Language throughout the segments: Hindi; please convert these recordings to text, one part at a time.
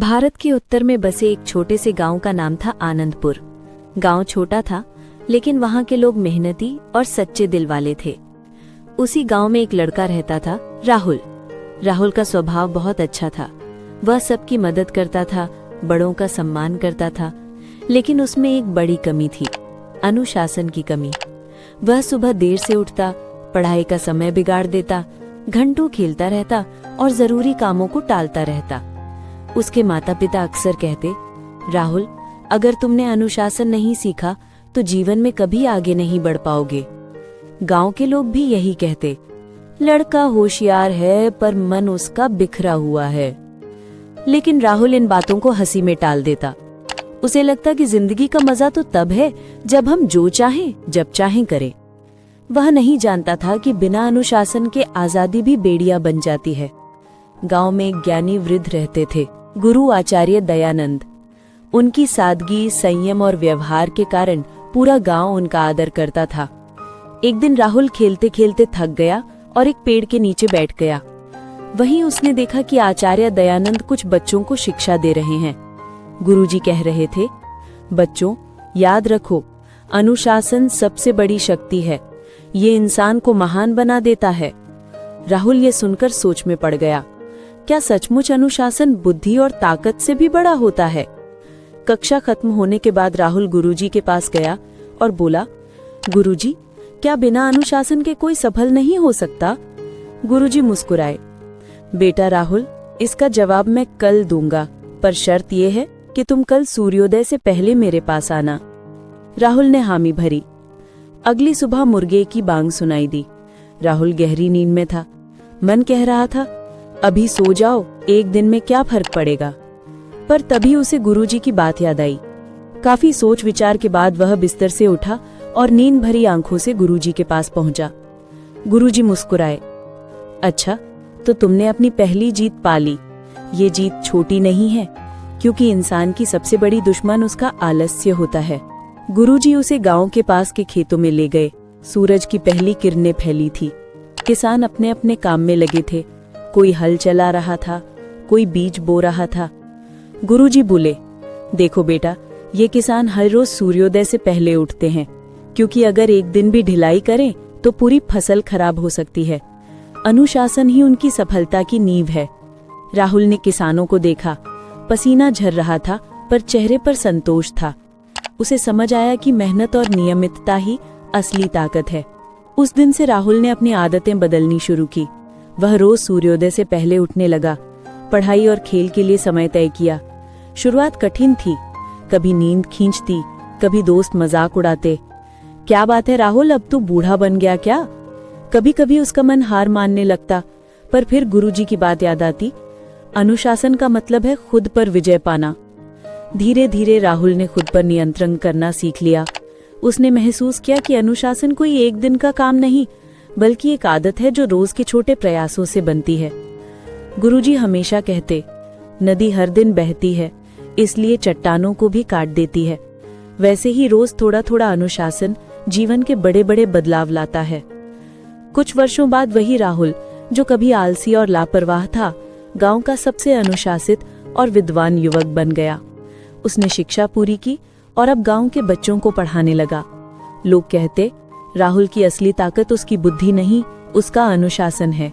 भारत के उत्तर में बसे एक छोटे से गांव का नाम था आनंदपुर। गांव छोटा था, लेकिन वहां के लोग मेहनती और सच्चे दिल वाले थे। उसी गांव में एक लड़का रहता था, राहुल। राहुल का स्वभाव बहुत अच्छा था। वह सबकी मदद करता था, बड़ों का सम्मान करता था, लेकिन उसमें एक बड़ी कमी थी, अनुशासन की कमी। वह सुबह देर से उठता, पढ़ाई का समय बिगाड़ देता, घंटों खेलता रहता और जरूरी कामों को टालता रहता। उसके माता पिता अक्सर कहते, राहुल, अगर तुमने अनुशासन नहीं सीखा तो जीवन में कभी आगे नहीं बढ़ पाओगे। गांव के लोग भी यही कहते, लड़का होशियार है पर मन उसका बिखरा हुआ है। लेकिन राहुल इन बातों को हंसी में टाल देता। उसे लगता कि जिंदगी का मजा तो तब है जब हम जो चाहें जब चाहें करें। वह नहीं जानता था कि बिना अनुशासन के आजादी भी बेड़िया बन जाती है। गांव में एक ज्ञानी वृद्ध रहते थे, गुरु आचार्य दयानंद। उनकी सादगी, संयम और व्यवहार के कारण पूरा गांव उनका आदर करता था। एक दिन राहुल खेलते खेलते थक गया और एक पेड़ के नीचे बैठ गया। वहीं उसने देखा कि आचार्य दयानंद कुछ बच्चों को शिक्षा दे रहे हैं। गुरुजी कह रहे थे, बच्चों, याद रखो, अनुशासन सबसे बड़ी शक्ति है। ये इंसान को महान बना देता है। राहुल ये सुनकर सोच में पड़ गया, क्या सचमुच अनुशासन बुद्धि और ताकत से भी बड़ा होता है? कक्षा खत्म होने के बाद राहुल गुरुजी के पास गया और बोला, गुरुजी, क्या बिना अनुशासन के कोई सफल नहीं हो सकता? गुरुजी मुस्कुराए, बेटा राहुल, इसका जवाब मैं कल दूंगा, पर शर्त यह है कि तुम कल सूर्योदय से पहले मेरे पास आना। राहुल ने हामी भरी। अगली सुबह मुर्गे की बांग सुनाई दी। राहुल गहरी नींद में था। मन कह रहा था, अभी सो जाओ, एक दिन में क्या फर्क पड़ेगा। पर तभी उसे गुरुजी की बात याद आई। काफी सोच विचार के बाद वह बिस्तर से उठा और नींद भरी आंखों से गुरुजी के पास पहुंचा। गुरुजी मुस्कुराए, अच्छा, तो तुमने अपनी पहली जीत पा ली। ये जीत छोटी नहीं है, क्योंकि इंसान की सबसे बड़ी दुश्मन उसका आलस्य होता है। गुरुजी उसे गांव के पास के खेतों में ले गए। सूरज की पहली किरणें फैली थी। किसान अपने अपने काम में लगे थे। कोई हल चला रहा था, कोई बीज बो रहा था। गुरुजी बोले, देखो बेटा, ये किसान हर रोज सूर्योदय से पहले उठते हैं, क्योंकि अगर एक दिन भी ढिलाई करें तो पूरी फसल खराब हो सकती है। अनुशासन ही उनकी सफलता की नींव है। राहुल ने किसानों को देखा। पसीना झर रहा था, पर चेहरे पर संतोष था। उसे समझ आया कि मेहनत और नियमितता ही असली ताकत है। उस दिन से राहुल ने अपनी आदतें बदलनी शुरू की। वह रोज सूर्योदय से पहले उठने लगा। पढ़ाई और खेल के लिए समय तय किया। शुरुआत कठिन थी, कभी नींद खींचती, कभी दोस्त मजाक उड़ाते। क्या बात है राहुल, अब तू बूढ़ा बन गया क्या? कभी कभी उसका मन हार मानने लगता, पर फिर गुरुजी की बात याद आती, अनुशासन का मतलब है खुद पर विजय पाना। धीरे धीरे राहुल ने खुद पर नियंत्रण करना सीख लिया। उसने महसूस किया कि अनुशासन कोई एक दिन का काम नहीं, बल्कि एक आदत है जो रोज के छोटे प्रयासों से बनती है। गुरुजी हमेशा कहते, नदी हर दिन बहती है, इसलिए चट्टानों को भी काट देती है। वैसे ही रोज थोड़ा थोड़ा अनुशासन जीवन के बड़े बड़े बदलाव लाता है। कुछ वर्षों बाद वही राहुल, जो कभी आलसी और लापरवाह था, गांव का सबसे अनुशासित और विद्वान युवक बन गया। उसने शिक्षा पूरी की और अब गांव के बच्चों को पढ़ाने लगा। लोग कहते, राहुल की असली ताकत उसकी बुद्धि नहीं, उसका अनुशासन है।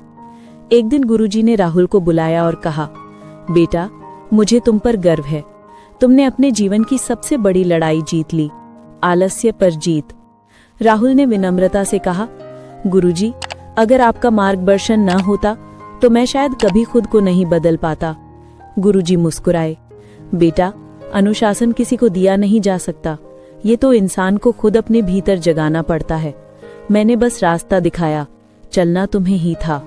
एक दिन गुरुजी ने राहुल को बुलाया और कहा, बेटा, मुझे तुम पर गर्व है। तुमने अपने जीवन की सबसे बड़ी लड़ाई जीत ली, आलस्य पर जीत। राहुल ने विनम्रता से कहा, गुरुजी, अगर आपका मार्गदर्शन न होता तो मैं शायद कभी खुद को नहीं बदल पाता। गुरुजी मुस्कुराए, बेटा, अनुशासन किसी को दिया नहीं जा सकता, ये तो इंसान को खुद अपने भीतर जगाना पड़ता है। मैंने बस रास्ता दिखाया, चलना तुम्हें ही था।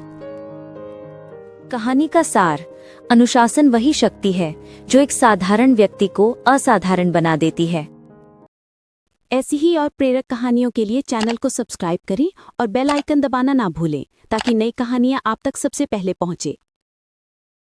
कहानी का सार, अनुशासन वही शक्ति है जो एक साधारण व्यक्ति को असाधारण बना देती है। ऐसी ही और प्रेरक कहानियों के लिए चैनल को सब्सक्राइब करें और बेल आइकन दबाना ना भूलें, ताकि नई कहानियां आप तक सबसे पहले पहुंचे।